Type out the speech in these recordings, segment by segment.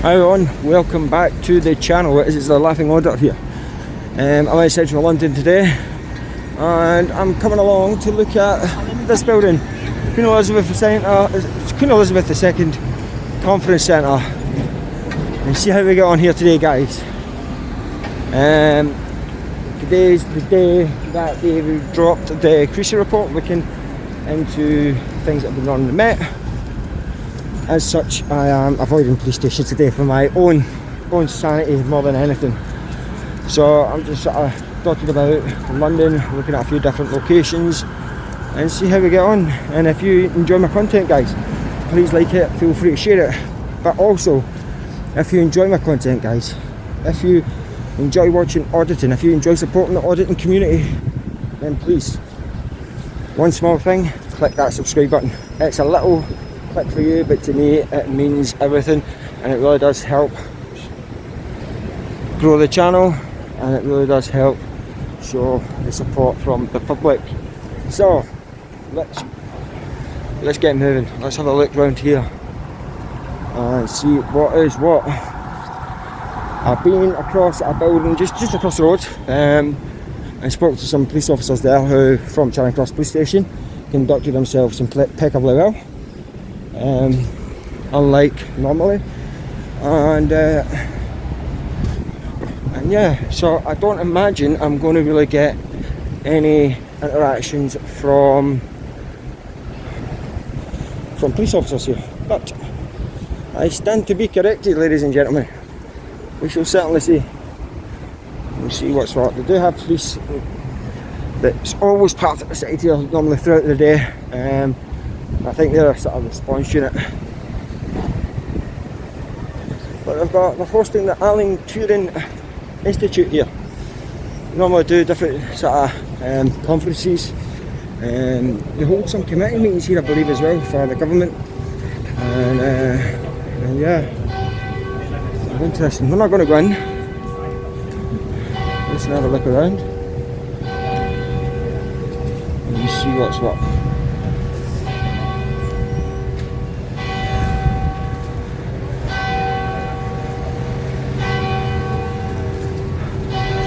Hi everyone, welcome back to the channel. It is the Laughing Audit here. I'm in central London today and I'm coming along to look at this building, Queen Elizabeth II Conference Centre, and see how we get on here today, guys. Today's the day that they dropped the QE2 report looking into things that have been on the Met. As such, I am avoiding police station today for my own sanity more than anything. So I'm just sort of dotted about London, looking at a few different locations and see how we get on. And if you enjoy my content, guys, please like it, feel free to share it. But also, if you enjoy my content, guys, if you enjoy watching auditing, if you enjoy supporting the auditing community, then please, one small thing, click that subscribe button. It's a little click for you, but to me it means everything, and it really does help grow the channel, and it really does help show the support from the public. So let's get moving. Let's have a look around here and see what is what. I've been across a building just across the road, and spoke to some police officers there who, from Charing Cross Police Station, conducted themselves impeccably well, unlike normally, and yeah, so I don't imagine I'm going to really get any interactions from police officers here, but I stand to be corrected, ladies and gentlemen. We shall certainly see. We'll see what's what. They do have police that's always part of the city here normally throughout the day. I think they're a sort of response unit. But they're hosting the Alan Turing Institute here. They normally do different sort of conferences. They hold some committee meetings here, I believe, as well, for the government. And yeah, interesting. We're not going to go in. Let's have a look around and see what's what.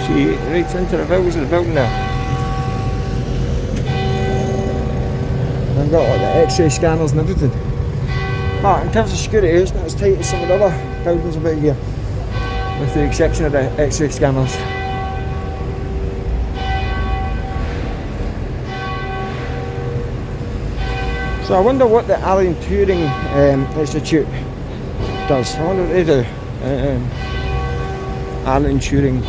See, right into the building now. I've got like the X-ray scanners and everything. But in terms of security, it's not as tight as some of the other buildings about here, with the exception of the X-ray scanners. So I wonder what the Alan Turing Institute does. I wonder what they do. Alan Turing.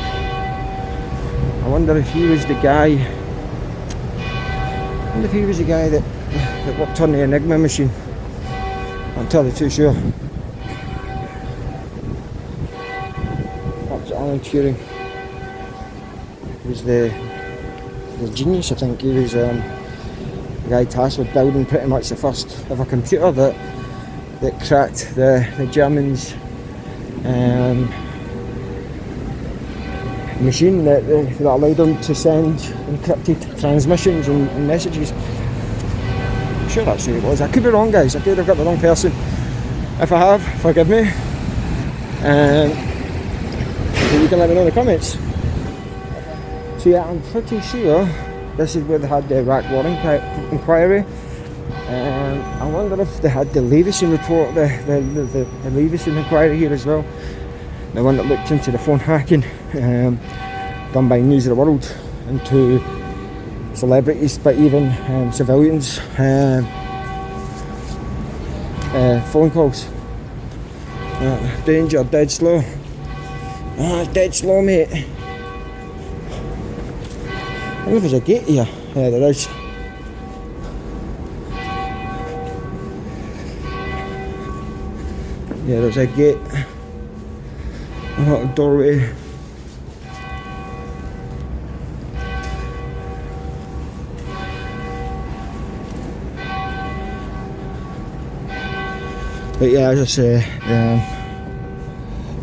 I wonder if he was the guy. That worked on the Enigma machine. I'm totally too sure. That's Alan Turing. He was the genius, I think. He was the guy tasked with building pretty much the first ever computer that cracked the Germans' machine that allowed them to send encrypted transmissions and messages. I'm sure that's who it was. I could be wrong, guys. I could have got the wrong person. If I have, forgive me. You can let me know in the comments. So yeah, I'm pretty sure this is where they had the Iraq War inquiry. I wonder if they had the Leveson report, the Leveson inquiry here as well. The one that looked into the phone hacking done by News of the World into celebrities, but even civilians' phone calls. Danger, dead slow. It's dead slow, mate. I wonder if there's a gate here. Yeah, there is. Yeah, there's a gate. A little doorway. But yeah, as I say,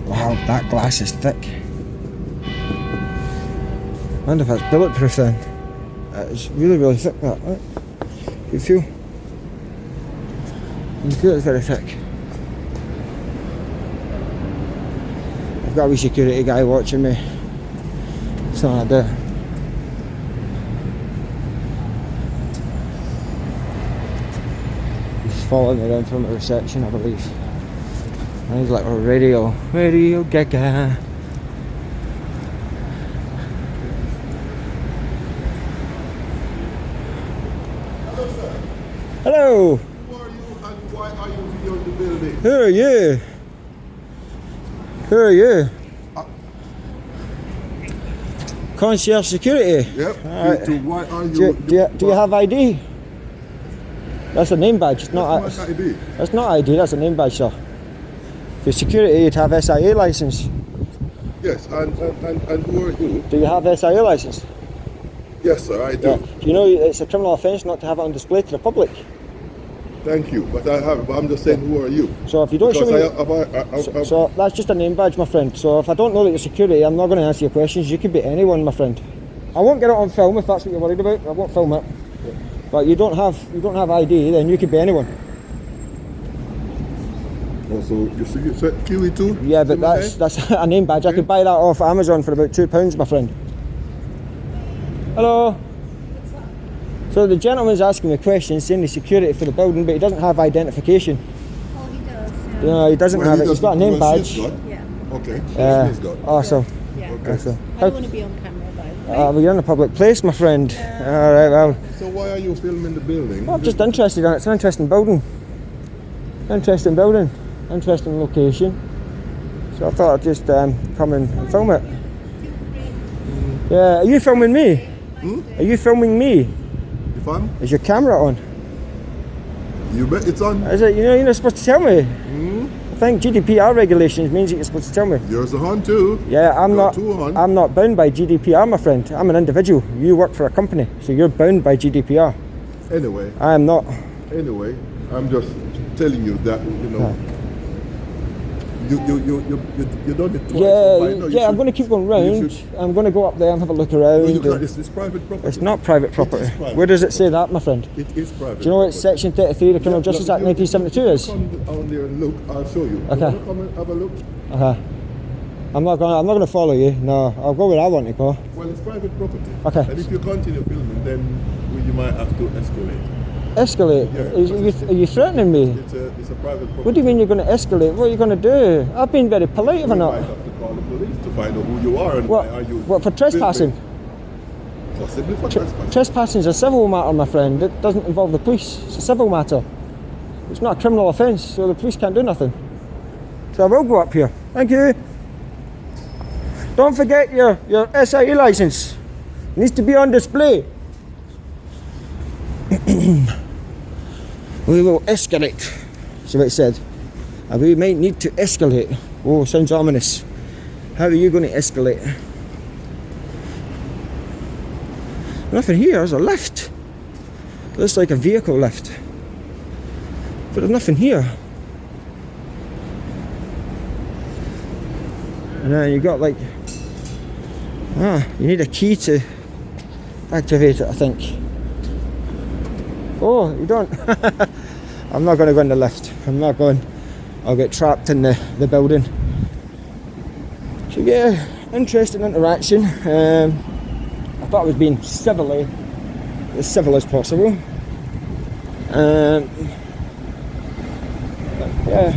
wow, that glass is thick. I wonder if that's bulletproof then. It's really, really thick, that, right? You feel? You feel it's very thick. got a wee security guy watching me. Something like that. He's following me around from the reception, I believe. And he's like a radio gaga. Hello. Who are you and why are you here in the building? Who are you? Who are you? Concierge security. Yep. Alright. QE2, why are you? Do you have ID? That's a name badge. It's not. That's not ID. That's not ID. That's a name badge, sir. For security, you'd have SIA license. Yes, and who are you? Do you have SIA license? Yes, sir, I do. Yeah. Do you know it's a criminal offence not to have it on display to the public? Thank you, but I have it. But I'm just saying, who are you? So if you don't show me, Because so that's just a name badge, my friend. So if I don't know that you're security, I'm not going to answer your questions. You could be anyone, my friend. I won't get it on film if that's what you're worried about. I won't film it. Yeah. But you don't have ID, then you could be anyone. So you said QE2? Yeah, but that's a name badge. I could buy that off Amazon for about £2, my friend. Hello. So the gentleman's asking me questions, saying he's security for the building, but he doesn't have identification. Oh, he does. Yeah. No, he doesn't have it. He's got a name badge. Yeah. Okay. Yeah. He's got. Awesome. Yeah. Okay. Awesome. I don't want to be on camera, by the way. Well, you're in a public place, my friend. All right, well. So why are you filming the building? I'm just interested in it. It's an interesting building. Interesting building. Interesting location. So I thought I'd just come and film it. Yeah, are you filming me? Are you filming me? If I'm? Is your camera on? You bet it's on. Is it? You're not supposed to tell me. I think GDPR regulations means that you're supposed to tell me. Yours are on too. Yeah, I'm Got not. two on. I'm not bound by GDPR, my friend. I'm an individual. You work for a company, so you're bound by GDPR. Anyway. I am not. Anyway, I'm just telling you that you done it twice. Yeah. I'm going to keep going round. I'm going to go up there and have a look around. No, you can't. It's private property. It's not private property. It is private. Where does it say that, my friend? It is private. Do you know what Section 33 of the Criminal Justice Act 1972 is? Come down there and look. I'll show you. Okay. You want to come and have a look? I'm not going to follow you. No, I'll go where I want to go. Well, it's private property. Okay. And if you continue filming, then you might have to escalate. Escalate? Yeah. Are you threatening me? It's a private property. What do you mean you're going to escalate? What are you going to do? I've been very polite, have I You not? might have to call the police to find out who you are and What? why are you. What, for trespassing? Possibly for trespassing. Trespassing is a civil matter, my friend. It doesn't involve the police. It's a civil matter. It's not a criminal offence, so the police can't do nothing. So I will go up here. Thank you. Don't forget your SIA licence. It needs to be on display. We will escalate. So what it said. And we might need to escalate. Oh, sounds ominous. How are you going to escalate? Nothing here. There's a lift. Looks like a vehicle lift. But there's nothing here. And then you got like... you need a key to activate it, I think. Oh, you don't? I'm not going to go in the lift. I'm not going. I'll get trapped in the building. So yeah, interesting interaction. I thought I was being as civil as possible. Yeah.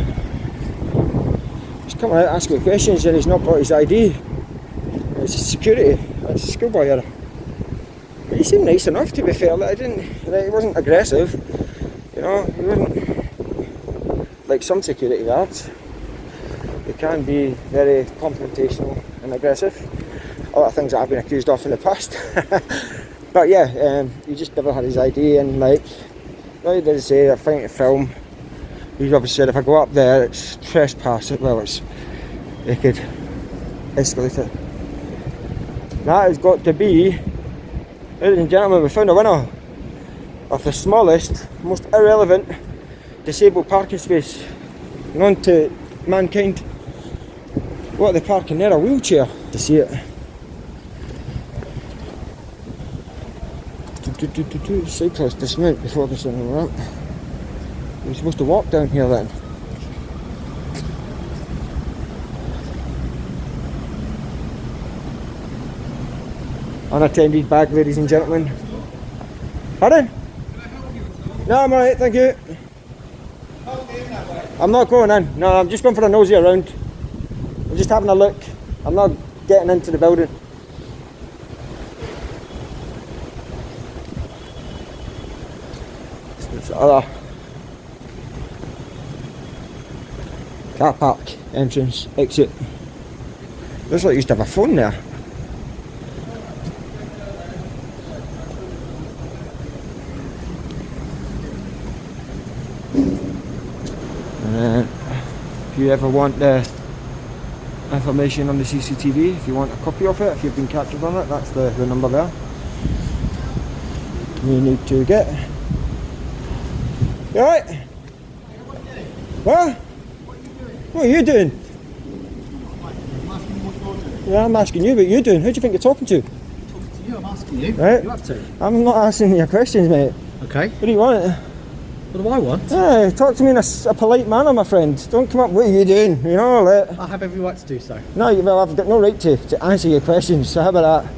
He's coming out asking me questions and he's not brought his ID. It's security. It's a schoolboy here. But he seemed nice enough, to be fair. He wasn't aggressive. You know, he wasn't like some security guards. They can be very confrontational and aggressive. A lot of things that I've been accused of in the past. But yeah, he just never had his ID, and like did he say, I'm trying to film. He obviously said if I go up there, it's trespass. Well, they could escalate it. That has got to be, ladies and gentlemen, we found a winner of the smallest, most irrelevant disabled parking space known to mankind. What are they parking there? A wheelchair to see it. Cyclist dismount before this on the ramp. We're supposed to walk down here then. Unattended bag, ladies and gentlemen. Pardon? No, I'm alright, thank you. I'm not going in. No, I'm just going for a nosy around. I'm just having a look. I'm not getting into the building. It's other car park entrance exit. Looks like you used to have a phone there. If you ever want the information on the CCTV, if you want a copy of it, if you've been captured on it, that's the number there. You need to get. You alright? What? What are you doing? Yeah, I'm asking you what you're doing. Who do you think you're talking to? Talking to you, I'm asking you. Right. What are you up to? I'm not asking you questions, mate. Okay. What do you want? What do I want? Hey, talk to me in a polite manner, my friend. Don't come up, what are you doing? You know, like, I have every right to do so. no, well, I've got no right to answer your questions, so how about that?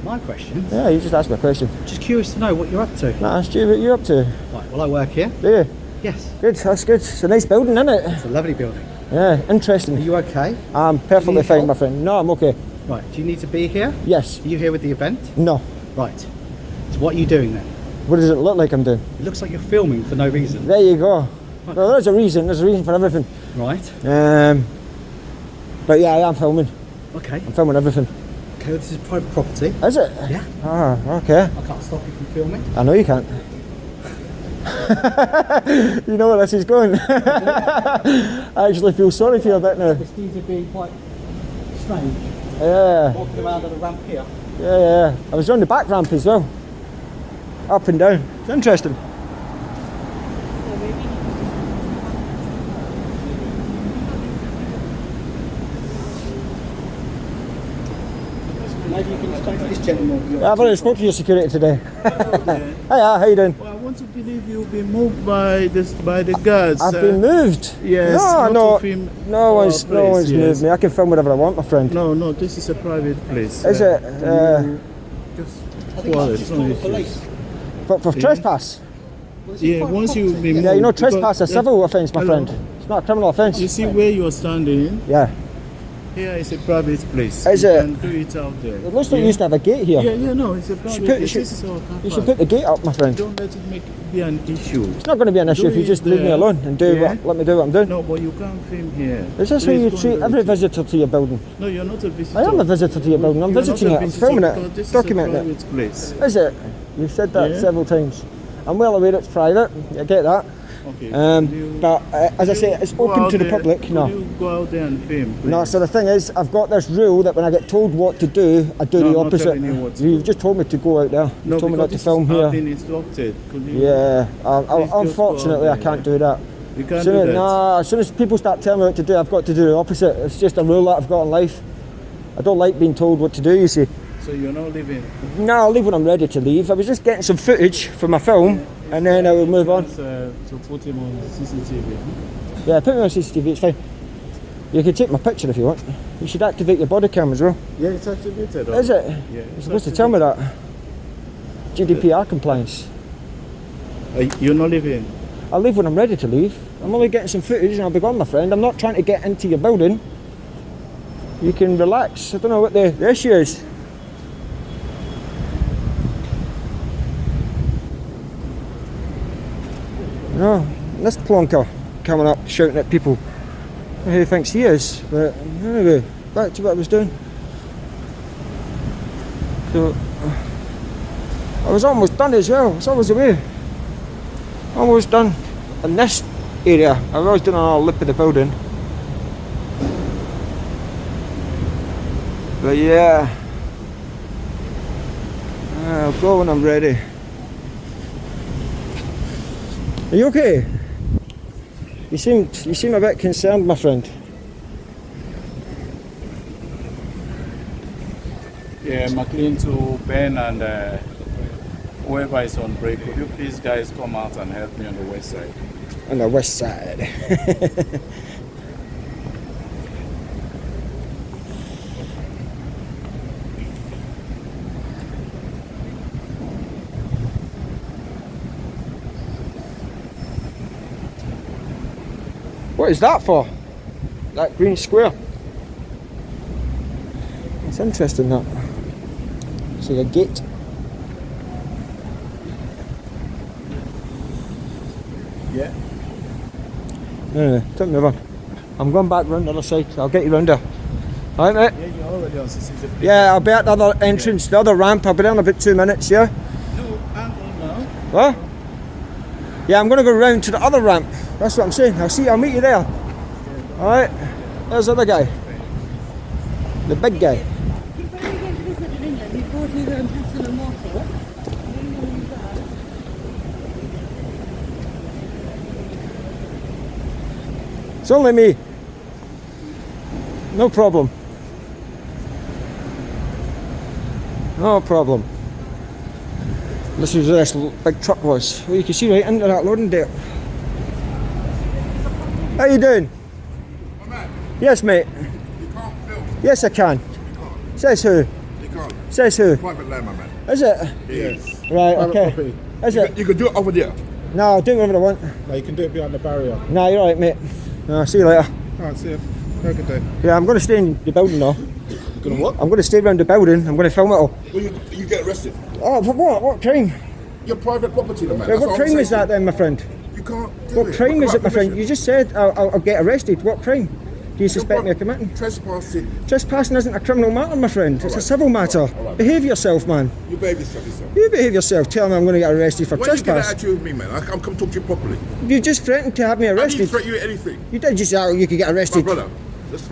My questions? Yeah, you just ask me a question. Just curious to know what you're up to. No, I asked you what you're up to. Right, well I work here. Do you? Yes. Good, that's good. It's a nice building, isn't it? It's a lovely building. Yeah, Are interesting. you okay? I'm perfectly need fine, help? my friend. No, I'm okay. Right, do you need to be here? Yes. Are you here with the event? No. Right. So what are you doing then? What does it look like I'm doing? It looks like you're filming for no reason. There you go. Well, there's a reason. There's a reason for everything. Right. But yeah, I am filming. Okay. I'm filming everything. Okay, well, this is private property. Is it? Yeah. Ah, okay. I can't stop you from filming. I know you can't. You know where this is going. I actually feel sorry for you a bit now. This seems to be quite strange. Yeah, Walking around on a ramp here. yeah. I was on the back ramp as well. Up and down. It's interesting. Maybe you can explain to this gentleman what you're Yeah, I've up already to. spoke to your security today. Okay. Hiya, how you doing? Well, I want to believe you've been moved by the guards. I've been moved. Yes. No, not no, to film no our one's place, yes. moved me. I can film whatever I want, my friend. No, this is a private place. Is it? Just I think well, I it's just no call the issues. police. For trespass? Well, this is Yeah, private once you've property. been Yeah, you know moved, because- trespass is a civil offence, my Hello? friend. It's not a criminal offence. You see where you're standing? Yeah. Here is a private place. Is you it? can do it out there. It looks like you used to have a gate here. Yeah, no, it's a private put- place. should- This is our car You should park. put the gate up, my friend. Don't let it be an issue. It's not going to be an issue Do if you it just leave me there. alone and do Yeah. let me do what I'm doing. No, but you can't film here. Is this how Please you don't treat do every it. visitor to your building? No, you're not a visitor. I am a visitor to your building. I'm You're visiting not it. a I'm visitor filming because it. This Documenting is a it. private place. Is it? You've said that Yeah. several times. I'm well aware it's private. I get that. Okay. But as I say, it's Go open out to the there- public. could No. you go out there and film, please? No, so the thing is, I've got this rule that when I get told what to do, I do No, the I'm not opposite. telling you what to You've do. just told me to go out there. No, You've told me not to because film I've here. been instructed. Could you? Yeah, Please just unfortunately, go I out can't there. do that. You can't Soon do as- that. Nah, as soon as people start telling me what to do, I've got to do the opposite. It's just a rule that I've got in life. I don't like being told what to do, you see. So you're not leaving. No, I'll leave when I'm ready to leave. I was just getting some footage for my film, and then I will move on. To put him on CCTV. Yeah, put me on CCTV, it's fine. You can take my picture if you want. You should activate your body cam as well. Yeah, it's activated. Is it? Yeah. You're it's supposed to tell me that. GDPR compliance. You're not leaving. I'll leave when I'm ready to leave. I'm only getting some footage and I'll be gone, my friend. I'm not trying to get into your building. You can relax. I don't know what the issue is. No, this plonker coming up shouting at people. I don't know who he thinks he is, but anyway, back to what I was doing. So, I was almost done as well. It's always the way. Almost done in this area. I was doing a lip of the building. But yeah, I'll go when I'm ready. Are you okay? You seem a bit concerned, my friend. Yeah, McLean to Ben and whoever is on break. Could you please guys come out and help me on the west side? On the west side. What is that for? That green square. It's interesting that. See a gate. Yeah. Anyway, take me over. I'm going back round the other side. I'll get you round there. Alright, mate? Yeah, you're already on CCTV. Yeah, I'll be at the other entrance, the other ramp. I'll be there in about 2 minutes, yeah? No, I'm on now. What? Yeah, I'm going to go round to the other ramp. That's what I'm saying. I'll meet you there. Alright? There's the other guy. The big guy. If I get visit in England, you go to the Imperial Motor. It's only me. No problem. No problem. This is where this big truck was. Well, you can see right into that loading deck. How you doing? Yes, mate. You can't film. Yes, I can. Says who? You can't. Says who? Private land, my man. Is it? Yes. Right, okay. Is it? You can do it over there. No, I'll do whatever I want. No, you can do it behind the barrier. No, you're right, mate. No, see you later. Alright, see you. Have a good day. Yeah, I'm going to stay in the building now. You gonna what? I'm going to stay around the building. I'm going to film it all. Well, you get arrested. Oh, for what? What crime? Your private property, man. Yeah, That's what all I'm crime is saying. that then, my friend? You can't do What it. crime is Without it, my friend? permission. You just said I'll get arrested. What crime do you suspect me of committing? Trespassing. Trespassing isn't a criminal matter, my friend. It's a Alright. civil matter. Alright. Behave yourself, man. You behave yourself. You behave yourself. Tell me I'm going to get arrested for Why you get trespass. attitude with me, man? I'm come talk to you properly. You just threatened to have me I didn't arrested. threaten you with anything. You did just say oh, you could get My arrested. brother, let's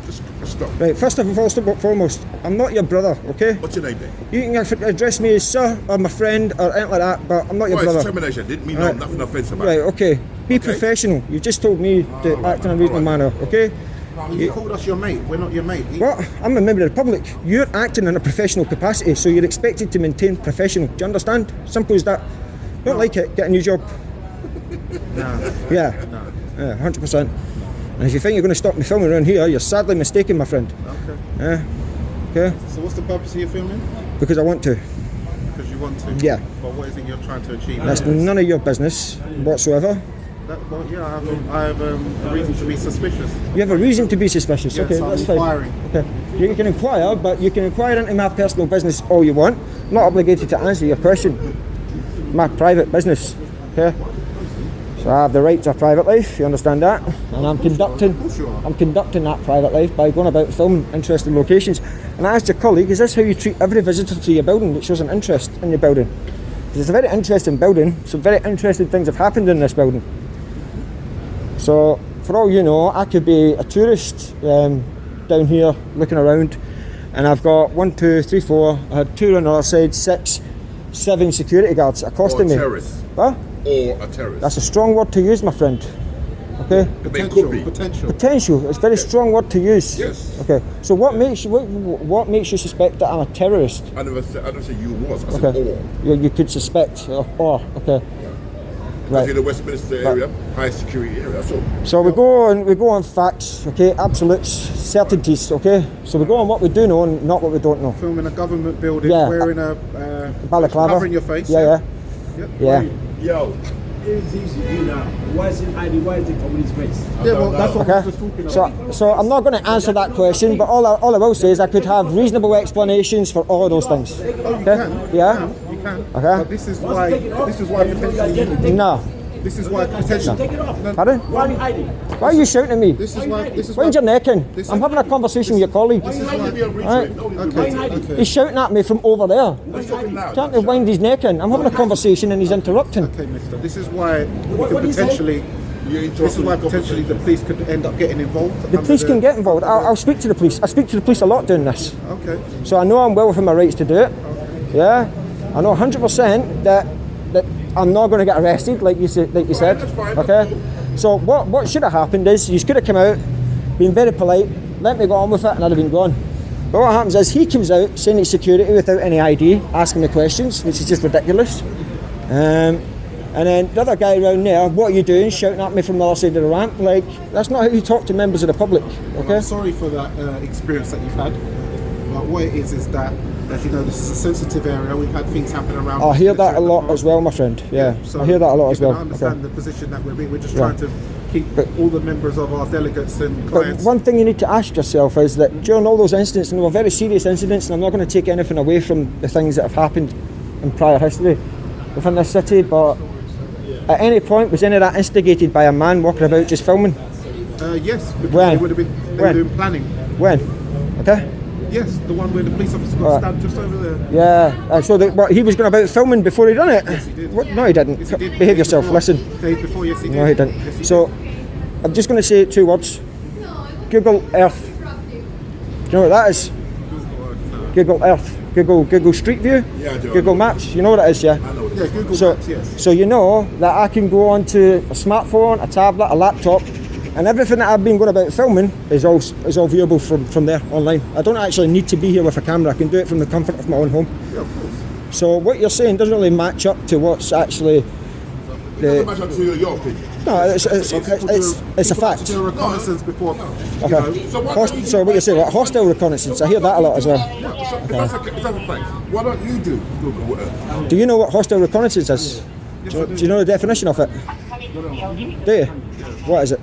stop. Right, first and foremost, I'm not your brother, okay? What's your name then? You can address me as sir or my friend or anything like that, but I'm not your Well, it's brother. termination. Didn't mean Right. nothing offensive about Right, it. okay. Be professional. You just told me to Alright, act in a man, reasonable manner, okay? You called us your mate. We're not your mate. What? I'm a member of the public. You're acting in a professional capacity, so you're expected to maintain professional. Do you understand? Simple as that. You don't like it, get a new job. No. Yeah. No. Yeah, 100%. And if you think you're going to stop me filming around here, you're sadly mistaken, my friend. Okay. Yeah. Okay? So what's the purpose of your filming? Because I want to. Because you want to? Yeah. But what is it you're trying to achieve? That's none of your business whatsoever. Well, yeah, I have a reason to be suspicious. You have a reason to be suspicious. Yes, Okay, I'm that's inquiring. fine. Okay. You can inquire, but you can inquire into my personal business all you want. I'm not obligated to answer your question. My private business. Okay? So I have the right to a private life, you understand that? And I'm conducting that private life by going about filming interesting locations. And I asked your colleague, is this how you treat every visitor to your building that shows an interest in your building? Because it's a very interesting building, some very interesting things have happened in this building. So, for all you know, I could be a tourist down here looking around, and I've got 1, 2, 3, 4, I had 2 on the other side, 6, 7 security guards accosting me. Or a terrorist. What? Or a terrorist. That's a strong word to use, my friend. Okay? It could be. Potential. Potential. It's a very strong word to use. Yes. Okay. So what makes you suspect that I'm a terrorist? I never said you was. I said Okay. or. You could suspect or okay. Because in Right. the Westminster area, high security area. So we go on facts, okay, absolutes, certainties, okay. So we go on what we do know and not what we don't know. Filming a government building, Yeah. wearing a Balaclava. covering your face. Yeah. Yeah. Yo, It's easy to do now. Why is it hiding? Why is it covering his face? Yeah, well, that's what we were Okay. just talking about. So I'm not going to answer that question, but all I will say is I could have reasonable explanations for all of those things. Oh, you Okay? can. Yeah. You can. Okay. But this is why potentially. No. This is why potentially. Take it off. Pardon? Why are you hiding? Why are you shouting at me? This is why. This is Wind why. your neck in. This I'm is- having a conversation with your colleague. this is why you're reaching. Right. Okay. He's shouting at me from over there. Let's talk now. Can't he wind his neck in? I'm having a conversation and he's interrupting. Okay, mister. This is why we could do you say? potentially. You're This is why potentially the police could end up getting involved. The police can get involved. I'll speak to the police. I speak to the police a lot doing this. Okay. So I know I'm well within my rights to do it. Yeah. I know 100% that I'm not going to get arrested, like you said. that's fine, that's Okay. cool. So what should have happened is you could have come out, been very polite, let me go on with it, and I'd have been gone. But what happens is he comes out saying he's security without any ID, asking me questions, which is just ridiculous. And then the other guy around there, what are you doing? Shouting at me from the other side of the ramp. Like, that's not how you talk to members of the public. Okay. I'm sorry for that experience that you've had. But what it is that, as you know, this is a sensitive area. We've had things happen around. I hear this that a in the lot past. as well, my friend. Yeah. So I hear that a lot as you well. can understand the position that we're in. We're just Yeah. trying to keep all the members of our delegates and But clients. one thing you need to ask yourself is that during all those incidents, and they were very serious incidents, and I'm not going to take anything away from the things that have happened in prior history within this city, but at any point was any of that instigated by a man walking about just filming? Yes, because When? they would have been When? doing planning. When? Okay? Yes, the one where the police officer got Right. stabbed just over there. Yeah, so what, he was going about filming before he done it? Yes, he did. What? No, he didn't. Yes, he did. Behave Days yourself, before. listen. Days before, yes, he did. No, he didn't. Yes, he So, I'm just going to say 2 words. Google Earth. Do you know what that is? did. Google Earth. Google Street View. Yeah, I do. Google Maps. You know what it is, yeah? I know what it Yeah, is. Google So, Maps, yes. so you know that I can go onto a smartphone, a tablet, a laptop, and everything that I've been going about filming is all viewable from there online. I don't actually need to be here with a camera. I can do it from the comfort of my own home. Yeah, of course. So what you're saying doesn't really match up to what's actually It doesn't match up to your opinion. no. It's a People fact. have to do a reconnaissance before, you Okay. know. So what you're saying, like hostile reconnaissance. I hear that a lot as well. If that's a fact, why don't you do Google Earth? Do you know what hostile reconnaissance is? Do you know the definition of it? Do you? What is it?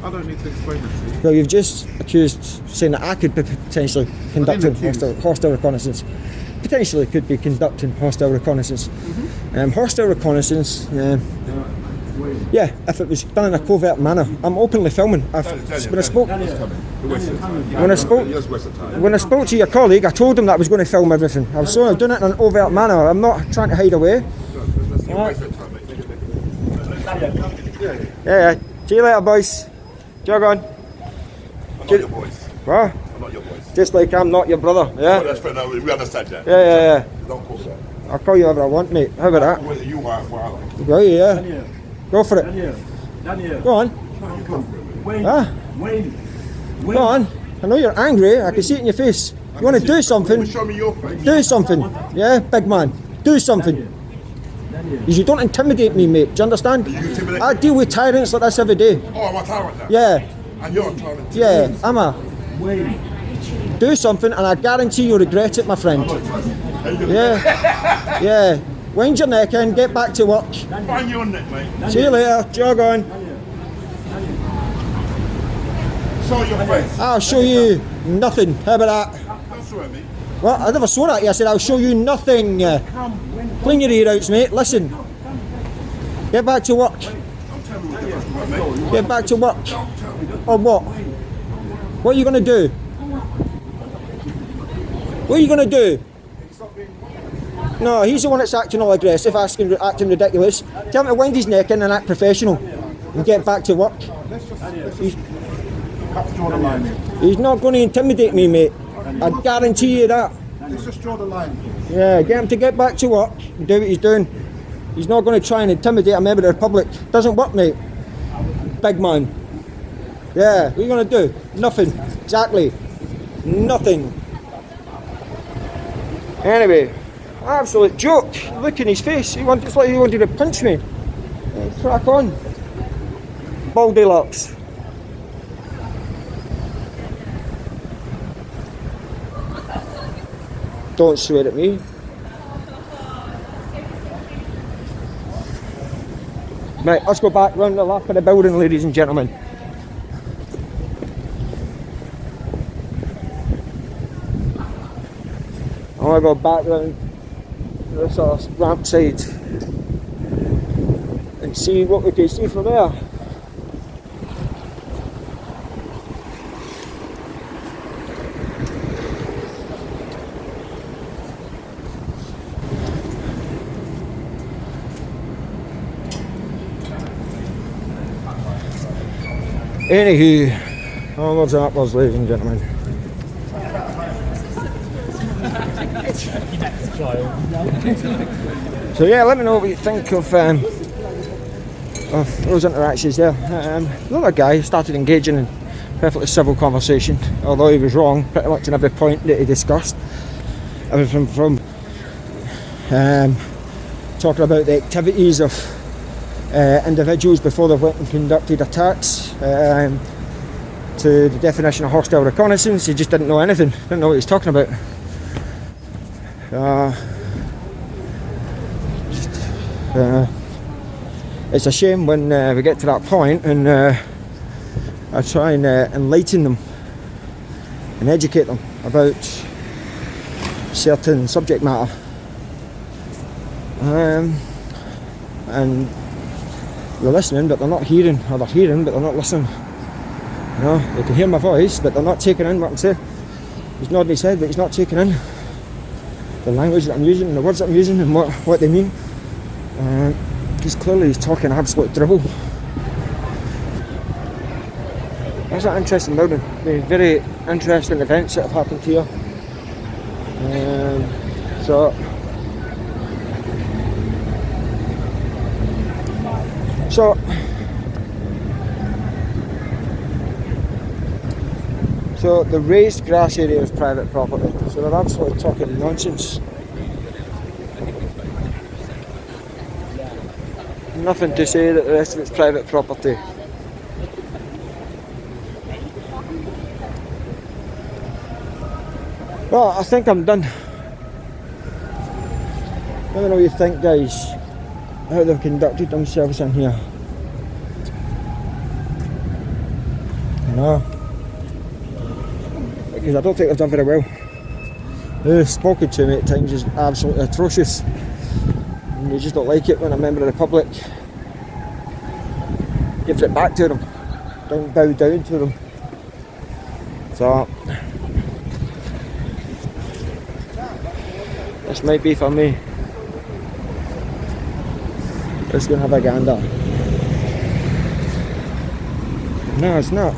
I don't need to explain it to you. Well, you've just accused, saying that I could be potentially conducting accuse. hostile reconnaissance. Potentially could be conducting hostile reconnaissance. Hostile reconnaissance, yeah, if it was done in a covert manner. I'm openly filming. When I spoke to your colleague, I told him that I was going to film everything. I was doing it in an overt manner. I'm not trying to hide away. Yeah. See you later, boys. Jog on. I'm not your boys. What? I'm not your boys. Just like I'm not your brother. Oh, Yeah. that's fair. No, we understand that. Yeah. Don't call that. I'll call you whatever I want, mate. How about that? Whether you are, well, I like. Go, yeah. Daniel, Go for it. Daniel, Go on. Wayne, Huh? Wayne, Go on. I know you're angry. I can see it in your face. You want to do something? Show me your face. Do something. Yeah, big man. Do something. You don't intimidate me, mate. Do you understand? You intimidate I me? deal with tyrants like this every day. Oh, I'm a tyrant now. Yeah. And you're a tyrant. Yeah. I'm a. Wayne. Do something, and I guarantee you'll regret it, my friend. Yeah. Yeah. Wind your neck in. Get back to work. Find your neck, mate. See you later. Jog on. Show your face. I'll show you nothing. How about that? Don't swear at me. What? I never swore at you. I said I'll show you nothing. Clean your ear outs, mate. Listen. Get back to work. Don't tell me what you're supposed to do, mate. Get back to work. Don't tell me. Or what? What are you going to do? What are you going to do? No, he's the one that's acting all aggressive, acting ridiculous. Tell him to wind his neck in and act professional and get back to work. He's not going to intimidate me, mate. I guarantee you that. Let's just draw the line. Yeah, get him to get back to work and do what he's doing. He's not going to try and intimidate a member of the public. Doesn't work, mate. Big man. Yeah, what are you going to do? Nothing. Exactly. Nothing. Anyway, absolute joke. Look in his face. It's like he wanted to punch me. Crack on. Baldy Lux. Don't swear at me. Right, let's go back round the lap of the building, ladies and gentlemen. I want to go back round the sort of ramp side and see what we can see from there. Anywho, onwards and upwards, ladies and gentlemen. So yeah, let me know what you think of those interactions there. The other guy started engaging in perfectly civil conversation, although he was wrong pretty much in every point that he discussed. Everything from talking about the activities of individuals before they've went and conducted attacks, to the definition of hostile reconnaissance. He just didn't know anything, didn't know what he was talking about. it's a shame when we get to that point and I try and enlighten them and educate them about certain subject matter, and they're listening but they're not hearing, or they're hearing but they're not listening. You know, they can hear my voice but they're not taking in what I'm saying. He's nodding his head but he's not taking in the language that I'm using and the words that I'm using and what they mean. Because clearly he's talking absolute dribble. That's an interesting building. Very interesting events that have happened here. So the raised grass area is private property. So they're absolutely talking nonsense. Nothing to say that the rest of it's private property. Well, I think I'm done. Let me know what you think, guys, how they've conducted themselves in here. You know, because I don't think they've done very well. They've spoken to me at times is absolutely atrocious. And they just don't like it when a member of the public gives it back to them. Don't bow down to them. So this might be for me. Let's go and have a gander. No, it's not.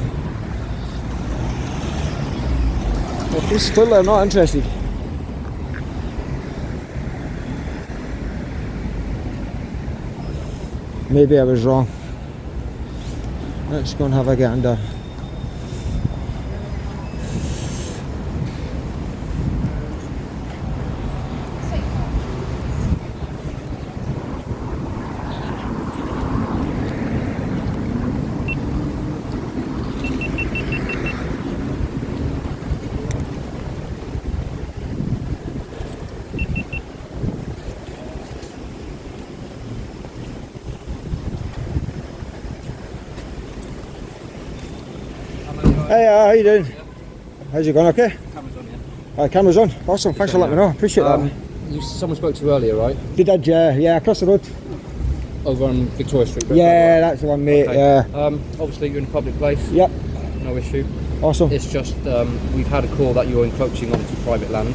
Well, these clearly are not interested. Maybe I was wrong. Let's go and have a gander. Hey, how you doing? How's it going? Okay? Camera's on, yeah. Camera's on. Awesome. Thanks for letting me know. Appreciate that. Someone spoke to you earlier, right? You did, yeah, across the road. Over on Victoria Street. Yeah, that's the one, mate. Okay. Yeah. Obviously, you're in a public place. Yep. No issue. Awesome. It's just we've had a call that you're encroaching onto private land.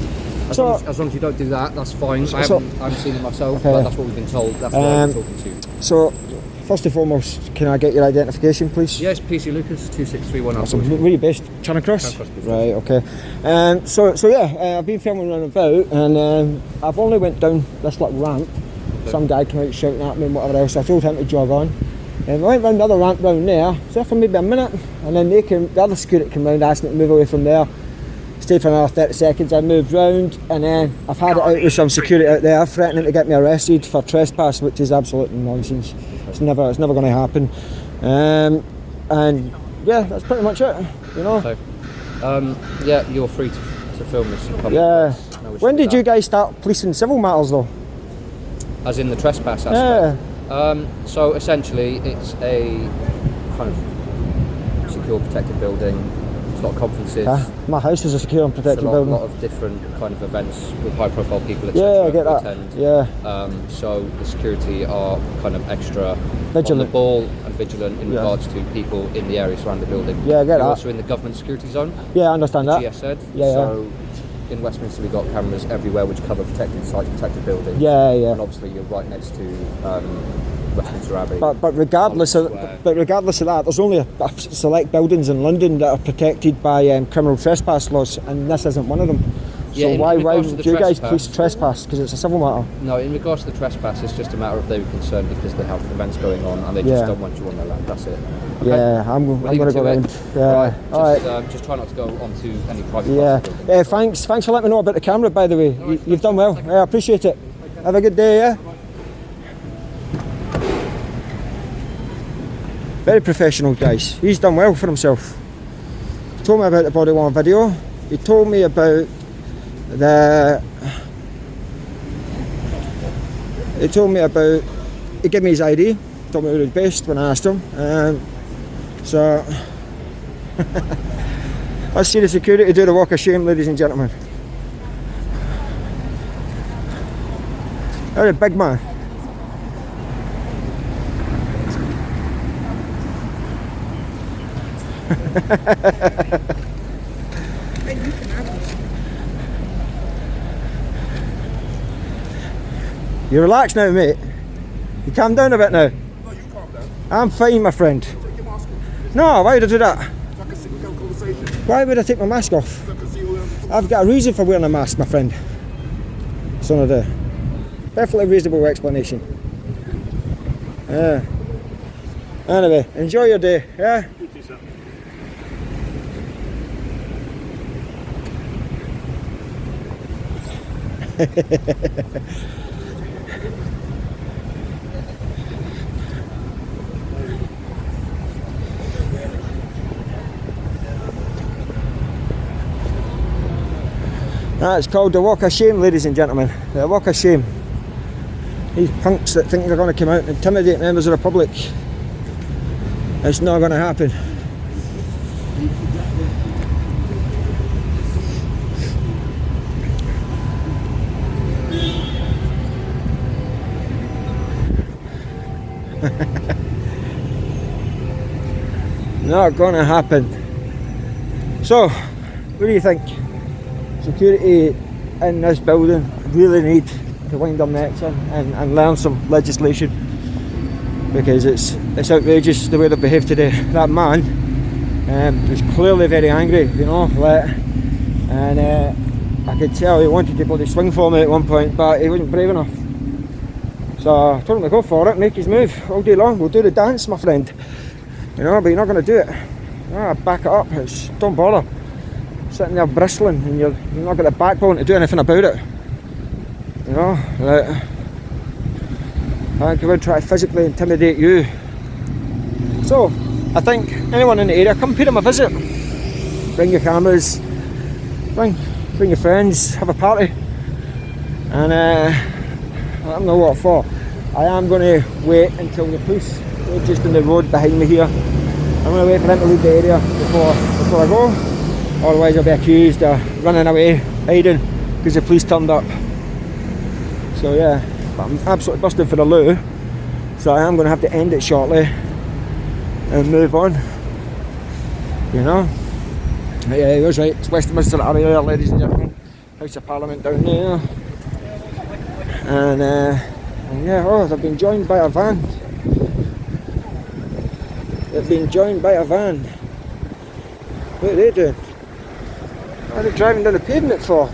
As long as you don't do that, that's fine. I haven't seen it myself, but that's what we've been told. That's why we're talking to you. So, first and foremost, can I get your identification, please? Yes, PC Lucas 2631. Awesome. Where are you based? Charing Cross? Charing Cross, right, okay. So yeah, I've been filming around about, and I've only went down this little ramp. Okay. Some guy came out shouting at me and whatever else. I told him to jog on. And I went round the other ramp down there, so for maybe a minute, and then the other security came round asking me to move away from there. Stayed for another 30 seconds, I moved round, and then I've had it out with some security out there threatening to get me arrested for trespass, which is absolute nonsense. It's never going to happen. And yeah, that's pretty much it, you know. So, yeah, you're free to film this in public. Yeah. No issue When with did you guys start policing civil matters though? As in the trespass aspect? Yeah. So essentially, it's a kind of secure, protected building. It's a lot of conferences. My house is a secure and protected building. A lot of different kind of events with high-profile people, etc. Yeah, I get that. Attend. Yeah. So the security are kind of extra vigilant. on the ball and vigilant in regards to people in the area surrounding the building. Yeah, I get that. We're also in the government security zone. Yeah, I understand that. GSZ. Yeah. So in Westminster we've got cameras everywhere which cover protected sites, protected buildings. Yeah. And obviously you're right next to Westminster Abbey. But regardless of that, there's only a select buildings in London that are protected by criminal trespass laws, and this isn't one of them. So why would you guys police trespass? Because it's a civil matter. No, in regards to the trespass, it's just a matter of they were concerned because they have events going on and they just don't want you on their land. That's it. Okay? Yeah, I'm going to go around. Yeah. All right. Just try not to go onto any private. Yeah. Thanks for letting me know about the camera. By the way, you've done well. I appreciate it. Have a good day. Yeah. Very professional, guys. He's done well for himself. He told me about the body worn video. He told me about he gave me his ID. told me it was best when I asked him. So let's see the security do the walk of shame, ladies and gentlemen. They're a big man. You relax now, mate. You calm down a bit now. No, you calm down. I'm fine, my friend. Take your mask off. No, why would I do that? So I can sit and have a conversation. Why would I take my mask off? So I can see all I've got a reason for wearing a mask, my friend. Son of a perfectly reasonable explanation. Yeah. Anyway, enjoy your day, yeah? That's called the walk of shame, ladies and gentlemen. The walk of shame. These punks that think they're going to come out and intimidate members of the public. It's not going to happen. Not going to happen. So, what do you think? Security in this building really need to wind their necks in and learn some legislation, because it's outrageous the way they behave today. That man was clearly very angry, you know, and I could tell he wanted to bloody swing for me at one point, but he wasn't brave enough. So I told him to go for it, make his move all day long. We'll do the dance, my friend, you know, but you're not going to do it. No, back it up. Don't bother sitting there bristling and you're not got the backbone to do anything about it. You know, I think he would try to physically intimidate you. So, I think anyone in the area, come pay them a visit. Bring your cameras, bring your friends, have a party, and I don't know what for. I am going to wait until the police are just in the road behind me here. I'm going to wait for them to leave the area before I go. Otherwise I'll be accused of running away, hiding, because the police turned up. So yeah, I'm absolutely busted for the loo. So I am going to have to end it shortly and move on. You know? Yeah, he was right. It's Westminster area, ladies and gentlemen. House of Parliament down there. And yeah, oh, they've been joined by a van. They've been joined by a van. What are they doing? What are they driving down the pavement for?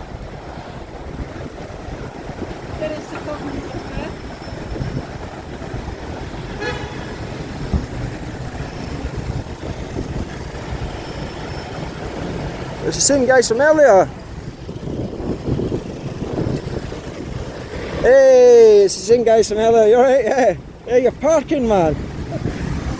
It's the same guys from earlier. Hey, it's the same guys from earlier. You alright? Yeah. Yeah, you're parking, man.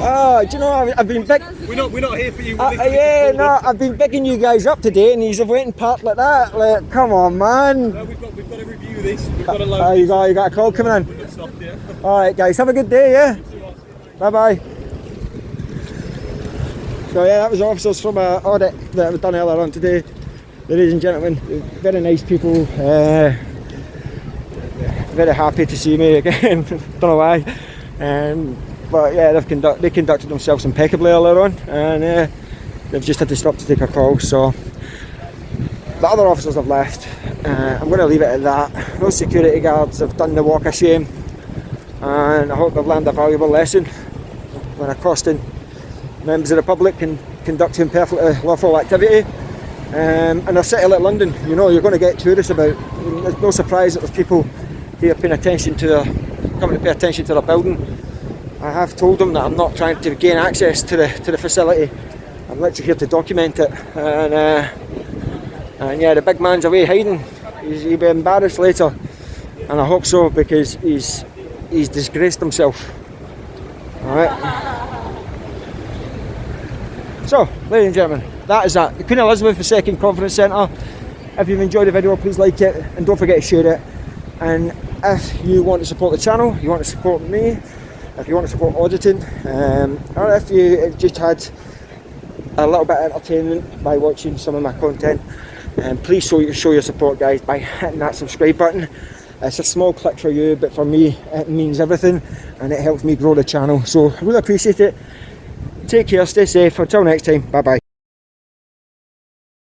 Oh, do you know, I've been big. We're not here for you. Yeah, no, I've been bigging you guys up today, and you've went and parked like that. Like, come on, man. No, we've got to review this. We've got to load. You got a call coming in. Good stuff, yeah. All right, guys, have a good day. Yeah. Bye bye. So yeah, that was officers from an audit that was done earlier on today. Ladies and gentlemen, very nice people. Very happy to see me again. Don't know why. But yeah, they conducted themselves impeccably earlier on, and they've just had to stop to take a call. So the other officers have left. I'm going to leave it at that. Those security guards have done the walk of shame, and I hope they've learned a valuable lesson when accosting members of the public and conducting perfectly lawful activity. In a city like London, you know, you're going to get tourists about. There's no surprise that there's people here coming to pay attention to their building. I have told them that I'm not trying to gain access to the facility. I'm literally here to document it. And yeah, the big man's away hiding. He'll be embarrassed later, and I hope so, because he's disgraced himself. All right. So, ladies and gentlemen, that is that. The Queen Elizabeth II Conference Centre. If you've enjoyed the video, please like it and don't forget to share it. And if you want to support the channel, you want to support me, if you want to support auditing, or if you just had a little bit of entertainment by watching some of my content, please show your support, guys, by hitting that subscribe button. It's a small click for you, but for me it means everything, and it helps me grow the channel, so I really appreciate it. Take care, stay safe, until next time, bye bye.